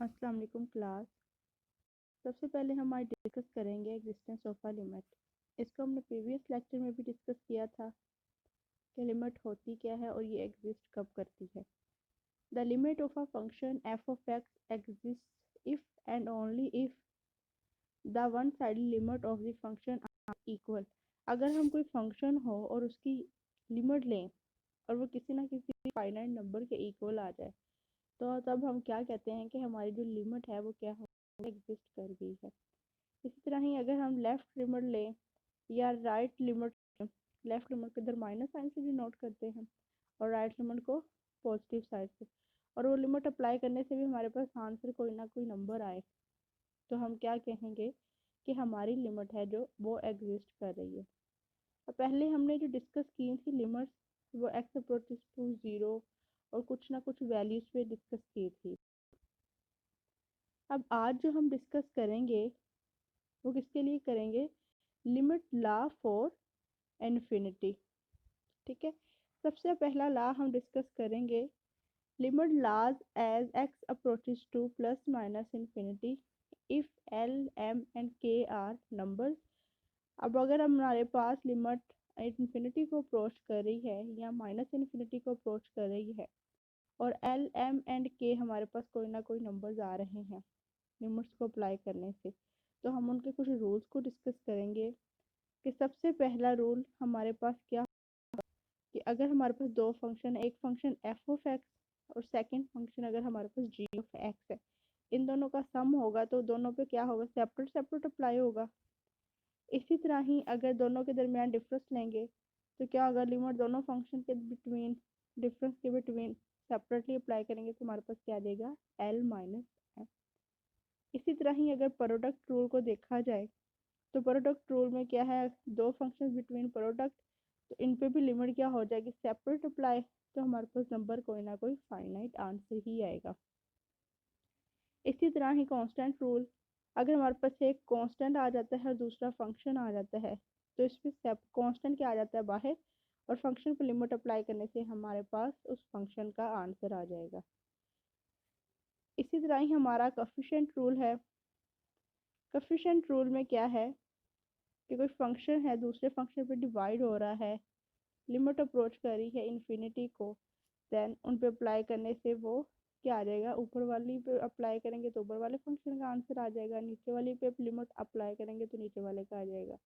अस्सलाम वालेकुम क्लास। सबसे पहले हम आज डिस्कस करेंगे एग्जिस्टेंस ऑफ अ लिमिट। इसको हमने प्रीवियस लेक्चर में भी डिस्कस किया था कि लिमिट होती क्या है और ये एग्जिस्ट कब करती है। The limit of a function f of x exist if and only if the one side limit of the function are equal. अगर हम कोई फंक्शन हो और उसकी लिमिट लें और वो किसी ना किसी फाइनाइट नंबर के इक्वल आ जाए तो तब हम क्या कहते हैं कि हमारी जो लिमिट है वो क्या हो एग्जिस्ट कर गई है। इसी तरह ही अगर हम लेफ्ट लिमिट लें या राइट लिमिट, लेफ्ट लिमिट को इधर माइनस साइन से भी नोट करते हैं और राइट लिमिट को पॉजिटिव साइड से, और वो लिमिट अप्लाई करने से भी हमारे पास आंसर कोई ना कोई नंबर आए तो हम क्या कहेंगे कि हमारी लिमिट है जो वो एग्जिस्ट कर रही है। और पहले हमने जो डिस्कस की थी लिमिट्स, वो एक्स अप्रोचेस टू ज़ीरो और कुछ ना कुछ वैल्यूज पे डिस्कस की थी। अब आज जो हम डिस्कस करेंगे वो किसके लिए करेंगे, लिमिट ला फॉर इन्फिनिटी। ठीक है, सबसे पहला ला हम डिस्कस करेंगे limit laws as x approaches to plus minus infinity if L M and K are numbers. अब अगर हमारे पास लिमिट इन्फिनिटी को अप्रोच कर रही है या माइनस इन्फिनिटी को अप्रोच कर रही है और एल एम एंड के हमारे पास कोई ना कोई नंबर्स आ रहे हैं लिमिट्स को अप्लाई करने से, तो हम उनके कुछ रूल्स को डिस्कस करेंगे। कि सबसे पहला रूल हमारे पास क्या कि अगर हमारे पास दो फंक्शन है, एक फंक्शन एफ ऑफ एक्स और सेकंड फंक्शन अगर हमारे पास जी ऑफ एक्स है, इन दोनों का सम होगा तो दोनों पे क्या होगा, सेपरेट सेपरेट अप्लाई होगा। इसी तरह ही अगर दोनों के दरमियान डिफरेंस लेंगे तो क्या होगा, लिमिट दोनों फंक्शन के बिटवीन, डिफरेंस के बिटवीन सेपरेटली अप्लाई करेंगे तो हमारे पास क्या देगा, एल माइनस एम। इसी तरह ही अगर प्रोडक्ट रूल को देखा जाए तो प्रोडक्ट रूल में क्या है, दो फंक्शन बिटवीन प्रोडक्ट, तो इन पे भी लिमिट क्या हो जाएगी, सेपरेट अप्लाई, तो हमारे पास नंबर कोई ना कोई फाइनाइट आंसर ही आएगा। इसी तरह ही कांस्टेंट रूल, अगर हमारे पास एक कांस्टेंट आ जाता है और दूसरा फंक्शन आ जाता है तो इसमें कांस्टेंट क्या आ जाता है बाहर और फंक्शन पर लिमिट अप्लाई करने से हमारे पास उस फंक्शन का आंसर आ जाएगा। इसी तरह ही हमारा कफिशिएंट रूल है। कफिशिएंट रूल में क्या है कि कोई फंक्शन है दूसरे फंक्शन पे डिवाइड हो रहा है, लिमिट अप्रोच करी है इन्फिनिटी को, देन उन पे अप्लाई करने से वो क्या आ जाएगा, ऊपर वाली पे अप्लाई करेंगे तो ऊपर वाले फंक्शन का आंसर आ जाएगा, नीचे वाली पे लिमिट अप्लाई करेंगे तो नीचे वाले का आ जाएगा,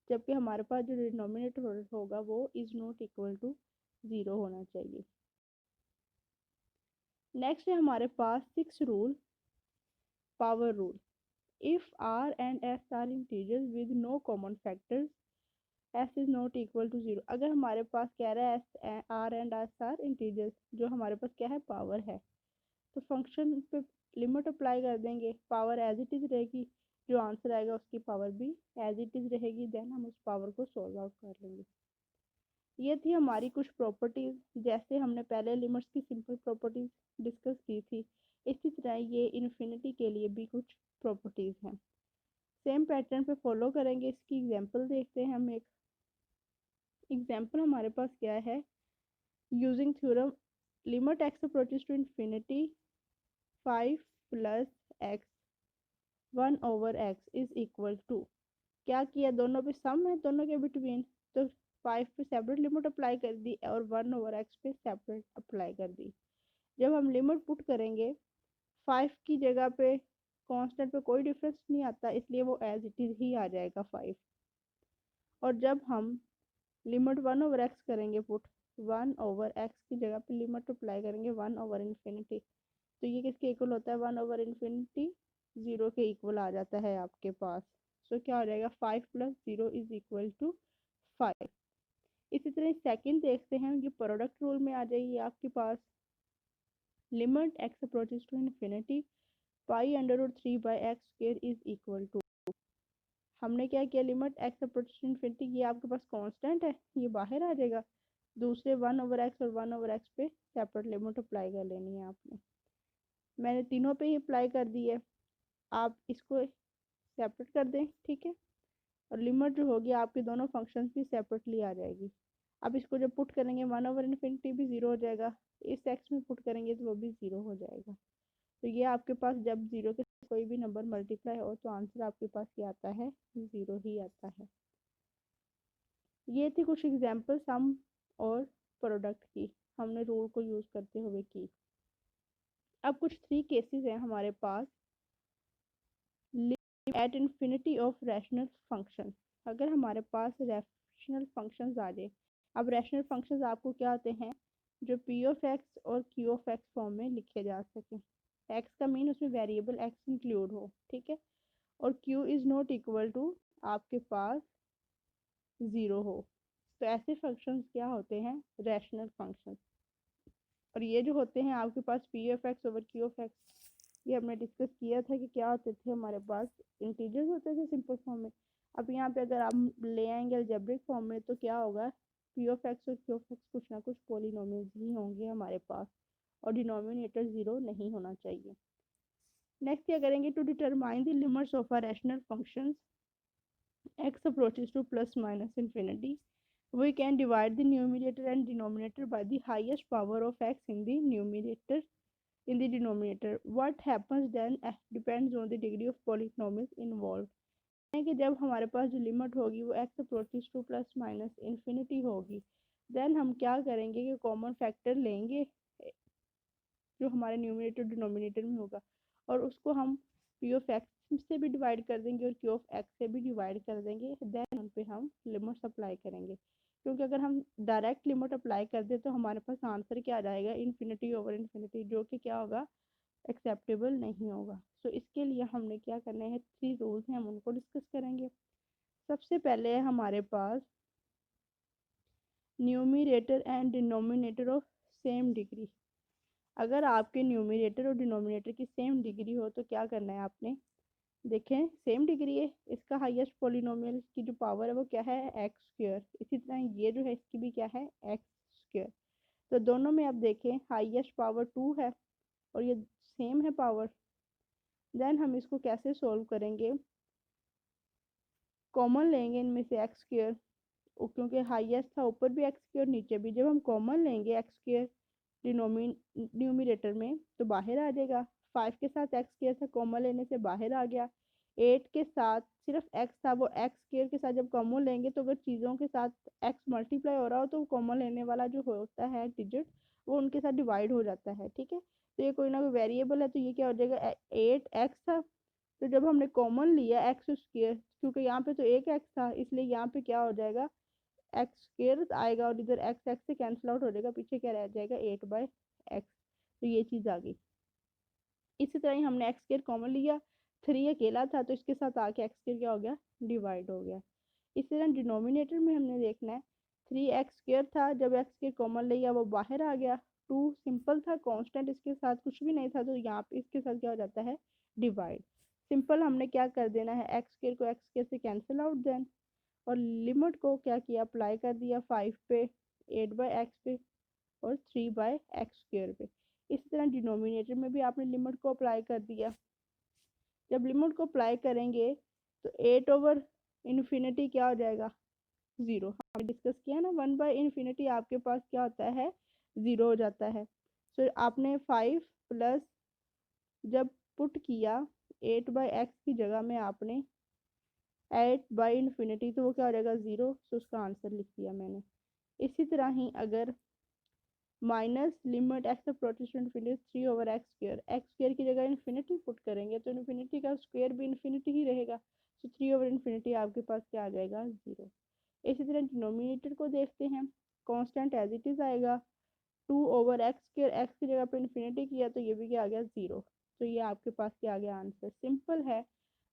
जबकि हमारे पास जो डिनोमिनेटर होगा वो is not equal to zero होना चाहिए। नेक्स्ट है हमारे पास six rule, power rule. If R and S are integers with no common factors S is not equal to zero. अगर हमारे पास कह रहा है S R and S are integers, जो हमारे पास क्या है, पावर है, तो फंक्शन पे लिमिट अप्लाई कर देंगे, पावर एज इट इज रहेगी, जो आंसर आएगा उसकी पावर भी एज इट इज रहेगी, देन हम उस पावर को सॉल्व आउट कर लेंगे। ये थी हमारी कुछ प्रॉपर्टीज, जैसे हमने पहले लिमिट्स की सिंपल प्रॉपर्टीज डिस्कस की थी, इसी तरह ये इन्फिनिटी के लिए भी कुछ प्रॉपर्टीज हैं। सेम पैटर्न पे फॉलो करेंगे। इसकी एग्जांपल देखते हैं हम। एक एग्जांपल हमारे पास क्या है, using theorem limit x approaches to infinity 5 plus x 1 over x is equal to, क्या किया, दोनों पे सम है दोनों के बिटवीन, तो 5 पे सेपरेट लिमिट अप्लाई कर दी और 1 ओवर एक्स पे सेपरेट अप्लाई कर दी। जब हम लिमिट पुट करेंगे 5 की जगह पे कांस्टेंट पे कोई डिफरेंस नहीं आता, इसलिए वो एज इट इज ही आ जाएगा 5। और जब हम लिमिट 1 ओवर एक्स करेंगे पुट, 1 ओवर एक्स की जगह पे लिमिट अप्लाई करेंगे 1 ओवर इन्फिनिटी, तो ये किसके इक्वल होता है, 1 ओवर इन्फिनिटी ज़ीरो के इक्वल आ जाता है आपके पास। सो क्या हो जाएगा, 5 plus zero is equal to 5। इसी तरह सेकंड देखते हैं, ये प्रोडक्ट रूल में आ जाएगी आपके पास, limit x approaches to infinity pi under root 3 by x square is equal to, हमने क्या किया, limit x approaches to infinity, ये आपके पास कांस्टेंट है, ये बाहर आ जाएगा, दूसरे 1 ओवर एक्स और 1 ओवर एक्स पे सेपरेट लिमिट अप्लाई कर लेनी है आपने। मैंने तीनों पे ही अप्लाई कर दी है, आप इसको सेपरेट कर दें, ठीक है, और लिमिट जो होगी आपके दोनों फंक्शंस भी सेपरेटली आ जाएगी। अब इसको जब पुट करेंगे 1 ओवर इन्फिनिटी भी ज़ीरो हो जाएगा, इस एक्स में पुट करेंगे तो वो भी ज़ीरो हो जाएगा। तो ये आपके पास जब 0 के साथ कोई भी नंबर मल्टीप्लाई हो तो आंसर आपके पास क्या आता है, 0 ही आता है। ये थी कुछ एग्जाम्पल सम और प्रोडक्ट की, हमने रूल को यूज करते हुए की। अब कुछ 3 केसेस हैं हमारे पास at infinity of rational function. अगर हमारे पास रैशनल फंक्शंस आ जाए, अब रैशनल फंक्शंस आपको क्या होते हैं, जो पी ऑफ एक्स और क्यू ऑफ एक्स फॉर्म में लिखे जा सके। एक्स का मीन उसमें वेरिएबल एक्स इंक्लूड हो, ठीक है, और Q is not equal to आपके पास 0 हो, तो ऐसे फंक्शंस क्या होते हैं, रैशनल फंक्शंस। और ये जो होते हैं आपके पास P of x over Q of x, ये हमने डिस्कस किया था कि क्या होते थे हमारे पास, इंटीजर्स होते थे सिंपल फॉर्म में। अब यहाँ पे अगर आप ले आएंगे अलजेब्रिक फॉर्म में तो क्या होगा, पी ऑफ एक्स और क्यू ऑफ एक्स कुछ ना कुछ पॉलिनोमियल्स ही होंगे हमारे पास, और डिनोमिनेटर 0 नहीं होना चाहिए। नेक्स्ट क्या करेंगे, to determine the limits of a rational functions x approaches to plus minus infinity, we can divide the numerator and denominator by the highest power of x in the numerator in the denominator. What happens then depends on the degree of polynomials involved. है कि जब हमारे पास जो limit होगी वो x approaches to plus minus infinity होगी, then हम क्या करेंगे कि कॉमन फैक्टर लेंगे जो हमारे न्यूमिनेटर डिनोमिनेटर में होगा, और उसको हम पी ऑफ एक्स से भी डिवाइड कर देंगे और क्यू ऑफ एक्स से भी डिवाइड कर देंगे, देन उन पे हम लिमिट्स अप्लाई करेंगे। क्योंकि अगर हम डायरेक्ट लिमिट अप्लाई कर दे तो हमारे पास आंसर क्या आ जाएगा, इन्फिनिटी ओवर इन्फिनिटी, जो कि क्या होगा, एक्सेप्टेबल नहीं होगा। तो इसके लिए हमने क्या करना है, 3 रूल्स हैं, हम उनको डिस्कस करेंगे। सबसे पहले है हमारे पास numerator and denominator of same degree. अगर आपके न्यूमिनेटर और डिनोमिनेटर की सेम डिग्री हो तो क्या करना है आपने, देखें सेम डिग्री है, इसका हाईएस्ट पॉलिनोमियल की जो पावर है वो क्या है, एक्स स्क्वायर, इसी तरह ये जो है इसकी भी क्या है, एक्स स्क्वायर। तो दोनों में आप देखें हाईएस्ट पावर 2 है और ये सेम है पावर, देन हम इसको कैसे सोल्व करेंगे, कॉमन लेंगे इनमें से एक्स स्क्वायर, क्योंकि हाईएस्ट था ऊपर भी एक्स स्क्वायर नीचे भी, जब हम कॉमन लेंगे एक्स स्क्वायर न्यूमिनेटर में तो बाहर आ जाएगा। 5 के साथ एक्स स्क्वायर था, कॉमन लेने से बाहर आ गया। 8 के साथ सिर्फ एक्स था, वो एक्स स्क्वायर के साथ जब कॉमन लेंगे तो अगर चीज़ों के साथ एक्स मल्टीप्लाई हो रहा हो तो कॉमन लेने वाला जो होता है डिजिट वो उनके साथ डिवाइड हो जाता है, ठीक है। तो ये कोई ना कोई वेरिएबल है, तो ये क्या हो जाएगा, 8 एक्स था, तो जब हमने कॉमन लिया एक्स स्क्वायर, क्योंकि यहाँ पे तो एक एक्स था इसलिए यहाँ पे क्या हो जाएगा, एक्स स्क्वायर आएगा और इधर एक्स एक्स से कैंसिल आउट हो जाएगा, पीछे क्या रह जाएगा, 8/x। तो ये चीज़ आ गई। इसी तरह ही हमने एक्स स्क्वायर कॉमन लिया, 3 अकेला था तो इसके साथ आके एक्स स्क्वायर क्या हो गया, डिवाइड हो गया। इसी तरह डिनोमिनेटर में हमने देखना है, 3x स्क्वायर था, जब एक्स स्क्वायर कॉमन लिया वो बाहर आ गया। 2 सिंपल था, कांस्टेंट इसके साथ कुछ भी नहीं था, तो यहाँ पे इसके साथ क्या हो जाता है, डिवाइड। सिंपल हमने क्या कर देना है, एक्स स्क्वायर को एक्स स्क्वायर से कैंसिल आउट, देन और लिमिट को क्या किया, अप्लाई कर दिया 5 पे, 8/x पे और 3/x स्क्वायर पे। इस तरह डिनोमिनेटर में भी आपने लिमिट को अप्लाई कर दिया। जब लिमिट को अप्लाई करेंगे तो 8 ओवर इन्फिनिटी क्या हो जाएगा, 0। हमने डिस्कस किया ना, 1/इन्फिनिटी आपके पास क्या होता है, 0 हो जाता है। तो आपने 5 प्लस जब पुट किया 8/x की जगह में आपने 8/इन्फिनिटी, तो वो क्या हो जाएगा, 0। तो उसका आंसर लिख दिया मैंने। इसी तरह ही अगर minus limit x approaches to infinity 3 over x square, x square की जगह इन्फिनिटी पुट करेंगे तो इन्फिनिटी का स्क्वायर भी इन्फिनिटी ही रहेगा, तो 3 ओवर इन्फिनिटी आपके पास क्या आ जाएगा, 0। इसी तरह डिनोमिनेटर को देखते हैं, कांस्टेंट एज इट इज आएगा, 2 ओवर एक्स स्क्वायर, एक्स की जगह पे इन्फिनिटी किया तो ये भी क्या आ गया, 0। तो ये आपके पास क्या आ गया, आंसर। सिंपल है,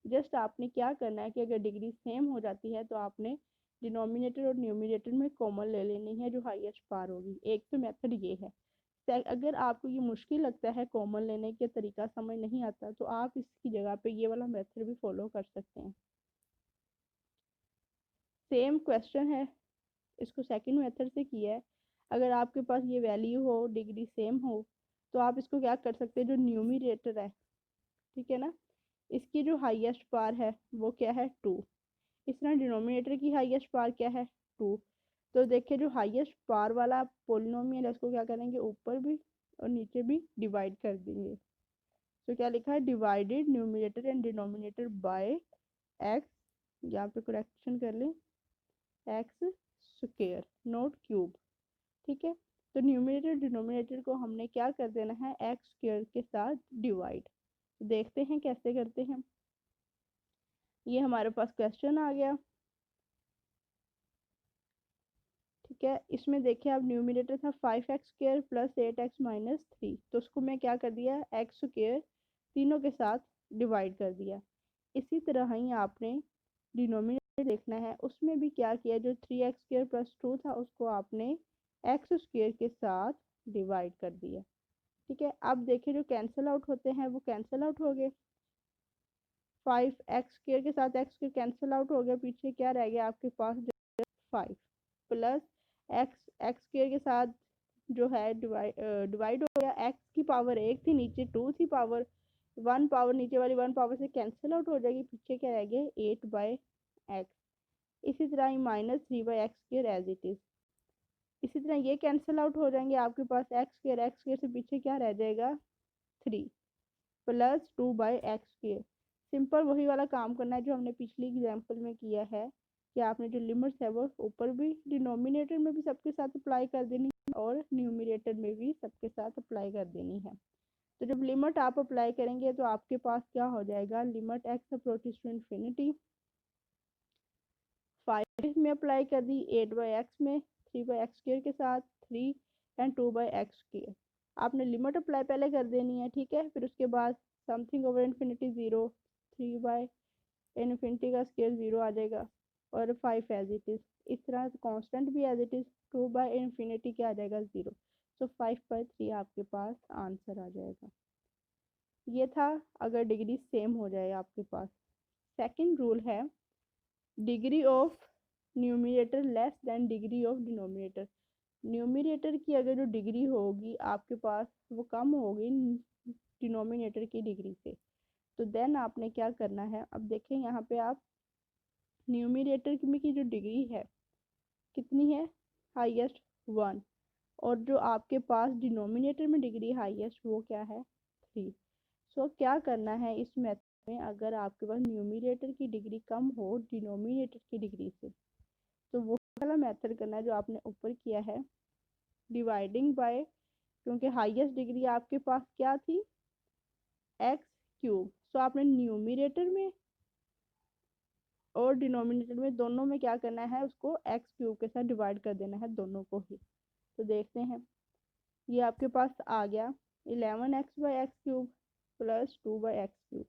जस्ट आपने क्या करना है कि अगर डिग्री सेम हो जाती है तो आपने डिनोमिनेटर और न्यूमिनेटर में कॉमन ले लेनी है जो हाईएस्ट पार होगी। एक तो मेथड ये है। अगर आपको ये मुश्किल लगता है, कॉमन लेने के तरीका समझ नहीं आता, तो आप इसकी जगह पे ये वाला मेथड भी फॉलो कर सकते हैं। सेम क्वेश्चन है, इसको सेकंड मेथड से किया है। अगर आपके पास ये वैल्यू हो, डिग्री सेम हो, तो आप इसको क्या कर सकते हैं, जो न्यूमिनेटर है, ठीक है ना, इसकी जो हाईएस्ट पार है वो क्या है, 2। इस तरह डिनोमिनेटर की हाईएस्ट पार क्या है, 2। तो देखिए जो हाईएस्ट पार वाला पोलिनोमियल है उसको क्या करेंगे, ऊपर भी और नीचे भी डिवाइड कर देंगे। तो क्या लिखा है, divided numerator and denominator by x, यहाँ पे करेक्शन कर लें, एक्स स्क्वायर नोट क्यूब। ठीक है, तो न्यूमिनेटर डिनोमिनेटर को हमने क्या कर देना है, एक्स स्क्वायर के साथ डिवाइड। देखते हैं कैसे करते हैं। ये हमारे पास क्वेश्चन आ गया। ठीक है, इसमें देखिए आप, न्यूमिनेटर था 5x² प्लस 8x माइनस 3, तो उसको मैं क्या कर दिया, एक्स स्क्वायर तीनों के साथ डिवाइड कर दिया। इसी तरह ही आपने डिनोमिनेटर देखना है, उसमें भी क्या किया, जो 3x² प्लस 2 था उसको आपने एक्स स्क्वायर के साथ डिवाइड कर दिया। ठीक है, अब देखिए जो कैंसिल आउट होते हैं वो कैंसिल आउट हो गए, 5x² के साथ एक्स स्क्वायर कैंसिल आउट हो गया, पीछे क्या रह गया आपके पास, 5 प्लस एक्स, एक्स स्क्वायर के साथ जो है डिवाइड हो गया, एक्स की पावर 1 थी, नीचे 2 थी पावर, 1 पावर नीचे वाली 1 पावर से कैंसिल आउट हो जाएगी, पीछे क्या रह गया, 8/x। इसी तरह ही -3/x² एज इट इज। इसी तरह ये कैंसिल आउट हो जाएंगे, आपके पास एक्स स्क्वायर से पीछे क्या रह जाएगा, 3 प्लस 2/x²। सिंपल वही वाला काम करना है जो हमने पिछली एग्जाम्पल में किया है, कि आपने जो लिमिट्स है वो ऊपर भी डिनोमिनेटर में भी सबके साथ अप्लाई कर देनी है और न्यूमिनेटर में भी सबके साथ अप्लाई कर देनी है। तो जब लिमिट आप अप्लाई करेंगे तो आपके पास क्या हो जाएगा, limit x approaches to infinity, 5 में अप्लाई कर दी, 8/x में, 3/x² के साथ 3 एंड 2/x²। आपने लिमिट अप्लाई पहले कर देनी है। ठीक है, फिर उसके बाद समथिंग ओवर इन्फिनिटी 0, 3/इन्फिनिटी का स्क्वायर 0 आ जाएगा, और 5 एज इट इज। इस तरह कांस्टेंट भी एज इट इज, 2/इन्फिनिटी क्या आ जाएगा, 0। तो 5/3 आपके पास आंसर आ जाएगा। ये था अगर डिग्री सेम हो जाए आपके पास। सेकंड रूल है, degree of numerator less than degree of denominator. Numerator की अगर जो डिग्री होगी आपके पास वो कम होगी डिनोमिनेटर की डिग्री से, तो देन आपने क्या करना है, अब देखें यहाँ पे आप, न्यूमिनेटर में की जो डिग्री है कितनी है, हाईएस्ट 1, और जो आपके पास डिनोमिनेटर में डिग्री हाईएस्ट वो क्या है, 3। सो क्या करना है इस मेथड में, अगर आपके पास न्यूमिनेटर की डिग्री कम हो डिनोमिनेटर की डिग्री से, तो वो वाला मेथड करना है जो आपने ऊपर किया है, डिवाइडिंग बाय, क्योंकि हाईएस्ट डिग्री आपके पास क्या थी, x³। सो आपने न्यूमिनेटर में और डिनोमिनेटर में दोनों में क्या करना है, उसको x³ के साथ डिवाइड कर देना है दोनों को ही। तो देखते हैं, ये आपके पास आ गया 11x/x³ प्लस 2/x³।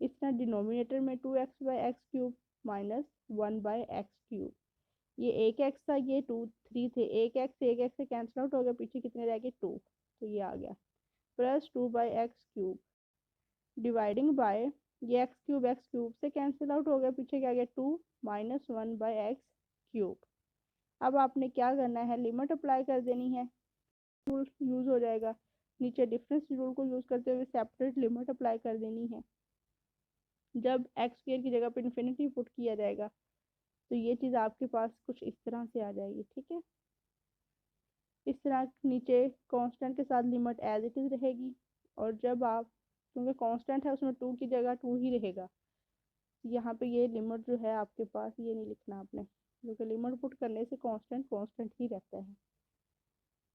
इस तरह डिनोमिनेटर में 2x/x³ माइनस 1/x³। ये एक एक्स था, ये 3 थे, एक एक्स से कैंसिल आउट हो गया, पीछे कितने रह गए, 2, तो ये आ गया प्लस 2/x³ डिवाइडिंग बाय, ये x³ से कैंसिल आउट हो गया, पीछे क्या गया, 2 माइनस 1/x³। अब आपने क्या करना है, लिमिट अप्लाई कर देनी है, रूल यूज हो जाएगा, नीचे डिफरेंस रूल को यूज करते हुए सेपरेट लिमिट अप्लाई कर देनी है। जब x² की जगह पर इन्फिनिटी पुट किया जाएगा तो ये चीज़ आपके पास कुछ इस तरह से आ जाएगी। ठीक है, इस तरह नीचे कांस्टेंट के साथ लिमिट एज इट इज रहेगी, और जब आप, क्योंकि कांस्टेंट है उसमें 2 की जगह 2 ही रहेगा, यहाँ पे ये लिमिट जो है आपके पास ये नहीं लिखना आपने, क्योंकि लिमिट पुट करने से कांस्टेंट कांस्टेंट ही रहता है।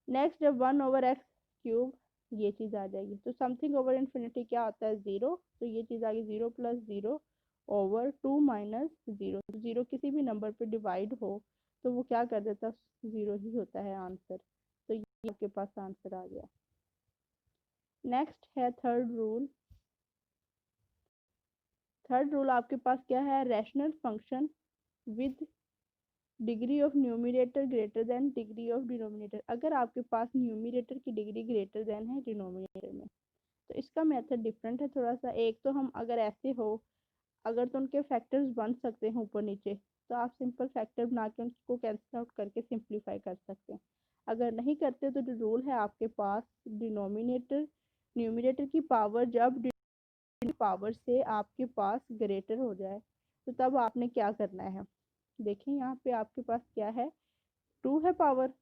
नेक्स्ट, जब 1/x³ ये चीज़ आ जाएगी, तो समथिंग ओवर इन्फिनिटी क्या होता है, 0, तो ये चीज़ आ गई 0 प्लस 0 ओवर 2 माइनस 0। 0 किसी भी नंबर पे डिवाइड हो तो वो क्या कर देता, 0 ही होता है आंसर। तो ये आपके पास आंसर आ गया। नेक्स्ट है थर्ड रूल। थर्ड रूल आपके पास क्या है, rational function with degree of numerator greater than degree of denominator. अगर आपके पास न्यूमिनेटर की डिग्री ग्रेटर देन है डिनोमिनेटर में, तो इसका मेथड डिफरेंट है थोड़ा सा। एक तो हम अगर ऐसे हो, अगर तो उनके फैक्टर्स बन सकते हैं ऊपर नीचे, तो आप सिंपल फैक्टर बना के उनको कैंसिल आउट करके सिंप्लीफाई कर सकते हैं। अगर नहीं करते तो जो रूल है आपके पास, डिनोमिनेटर न्यूमिनेटर की पावर जब पावर से आपके पास ग्रेटर हो जाए, तो तब आपने क्या करना है, देखें यहाँ पे आपके पास क्या है, 2 है पावर,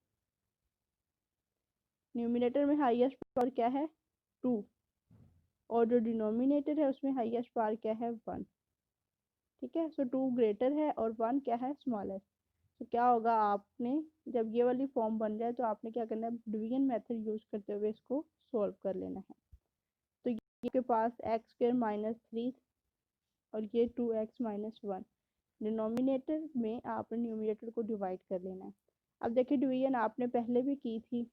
न्यूमिनेटर में हाईएस्ट पावर क्या है, 2, और जो डिनोमिनेटर है उसमें हाईएस्ट पावर क्या है 1। ठीक है, सो 2 ग्रेटर है और 1 क्या है स्मॉलर। तो क्या होगा, आपने जब ये वाली फॉर्म बन जाए तो आपने क्या करना है, डिवीजन मेथड यूज करते हुए इसको सॉल्व कर लेना है। तो ये के पास एक्स स्क्वायर माइनस 3 और ये 2x-1, डिनोमिनेटर में आपने न्यूमरेटर को डिवाइड कर लेना है। अब देखिए डिवीजन आपने पहले भी की थी,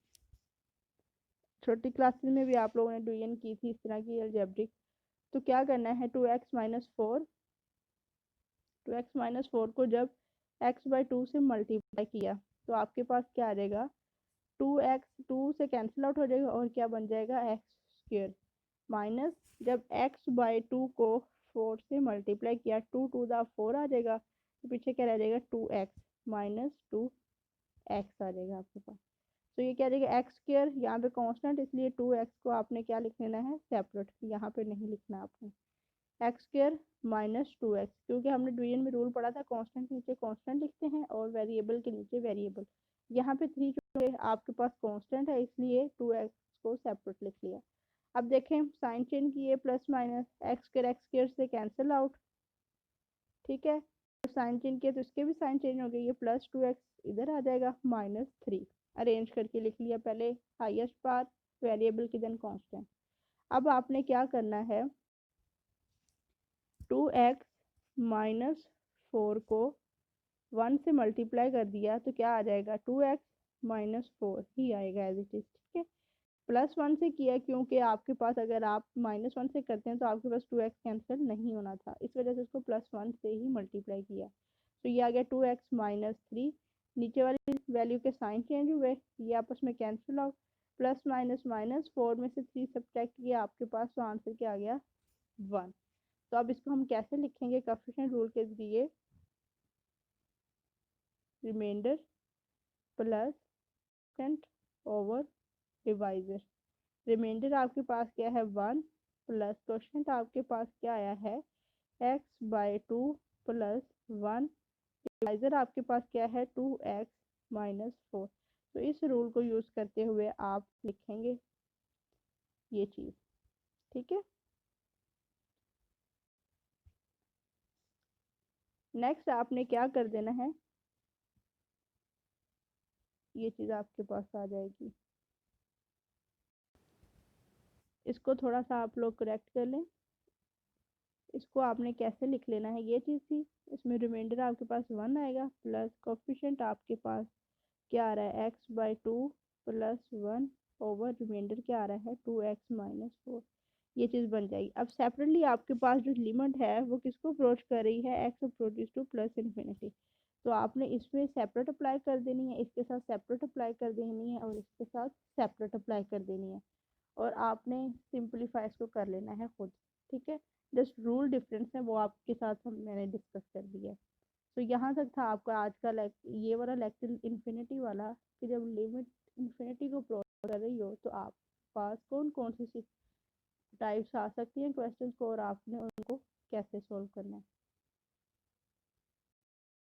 छोटी क्लासेस में भी आप लोगों ने डिवीजन की थी इस तरह की अलजेब्रिक। तो क्या करना है, 2x-4 को जब x/2 से मल्टीप्लाई किया तो आपके पास क्या आ जाएगा, 2x 2 से कैंसिल आउट हो जाएगा और क्या बन जाएगा एक्स स्क्वेयर, माइनस जब x/2 को 4 से मल्टीप्लाई किया 2 टू द 4 आ जाएगा, तो पीछे क्या रह जाएगा 2x माइनस 2x आ जाएगा आपके पास। तो ये क्या आ जाएगा एक्स स्क्वेयर, यहाँ पे कांस्टेंट इसलिए 2x को आपने क्या लिख लेना है सेपरेट, यहाँ पे नहीं लिखना आपने। एक्स स्क्वेयर माइनस 2x, क्योंकि हमने डिवीजन में रूल पढ़ा था कांस्टेंट के नीचे कांस्टेंट लिखते हैं और वेरिएबल के नीचे वेरिएबल। यहाँ पे 3 चूंकि आपके पास कांस्टेंट है इसलिए 2x को सेपरेट लिख लिया। अब देखें साइन चेंज किए, प्लस माइनस एक्स स्क्वेयर से कैंसिल आउट। ठीक है, तो साइन चेंज किया तो इसके भी साइन चेंज हो गई, ये प्लस 2x इधर आ जाएगा माइनस 3, अरेंज करके लिख लिया, पहले हाईएस्ट पावर वेरिएबल की देन कांस्टेंट। अब आपने क्या करना है, 2x-4 को 1 से मल्टीप्लाई कर दिया तो क्या आ जाएगा 2x-4 ही आएगा एज इट इज। ठीक है, प्लस 1 से किया क्योंकि आपके पास अगर आप -1 से करते हैं तो आपके पास 2x कैंसिल नहीं होना था, इस वजह से इसको +1 से ही मल्टीप्लाई किया। तो ये आ गया 2x-3, नीचे वाली वैल्यू के साइन चेंज हुए, ये आपस में cancel out, plus minus minus 4 में से 3 सब्ट्रैक्ट किया आपके पास, तो आंसर क्या आ गया 1। तो अब इसको हम कैसे लिखेंगे, कोएफिशिएंट रूल के जरिए, remainder plus percent over divisor. Remainder आपके पास क्या है 1 प्लस कोएफिशिएंट आपके पास क्या आया है x/2 प्लस 1, डिवाइजर आपके पास क्या है 2x-4। तो इस रूल को यूज करते हुए आप लिखेंगे ये चीज। ठीक है, नेक्स्ट आपने क्या कर देना है, ये चीज आपके पास आ जाएगी, इसको थोड़ा सा आप लोग करेक्ट कर लें। इसको आपने कैसे लिख लेना है, ये चीज़ थी, इसमें रिमाइंडर आपके पास 1 आएगा प्लस कोएफिशिएंट आपके पास क्या आ रहा है x/2 प्लस 1 ओवर रिमाइंडर क्या आ रहा है 2x-4, ये चीज़ बन जाएगी। अब सेपरेटली आपके पास जो लिमिट है वो किसको अप्रोच कर रही है, x approaches to plus infinity, तो आपने इसमें सेपरेट अप्लाई कर देनी है, इसके साथ सेपरेट अप्लाई कर देनी है और इसके साथ सेपरेट अप्लाई कर देनी है, और आपने सिंपलीफाई इसको कर लेना है खुद। ठीक है, जस्ट रूल डिफरेंस है वो आपके साथ मैंने डिस्कस कर दिया है। तो यहाँ तक था आपका आज का ये वाला लेक्चर इन्फिनिटी वाला, कि जब लिमिट इन्फिनिटी को क्रॉस कर रही हो तो आप पास कौन कौन सी टाइप्स आ सकती हैं क्वेश्चन को और आपने उनको कैसे सोल्व करना है।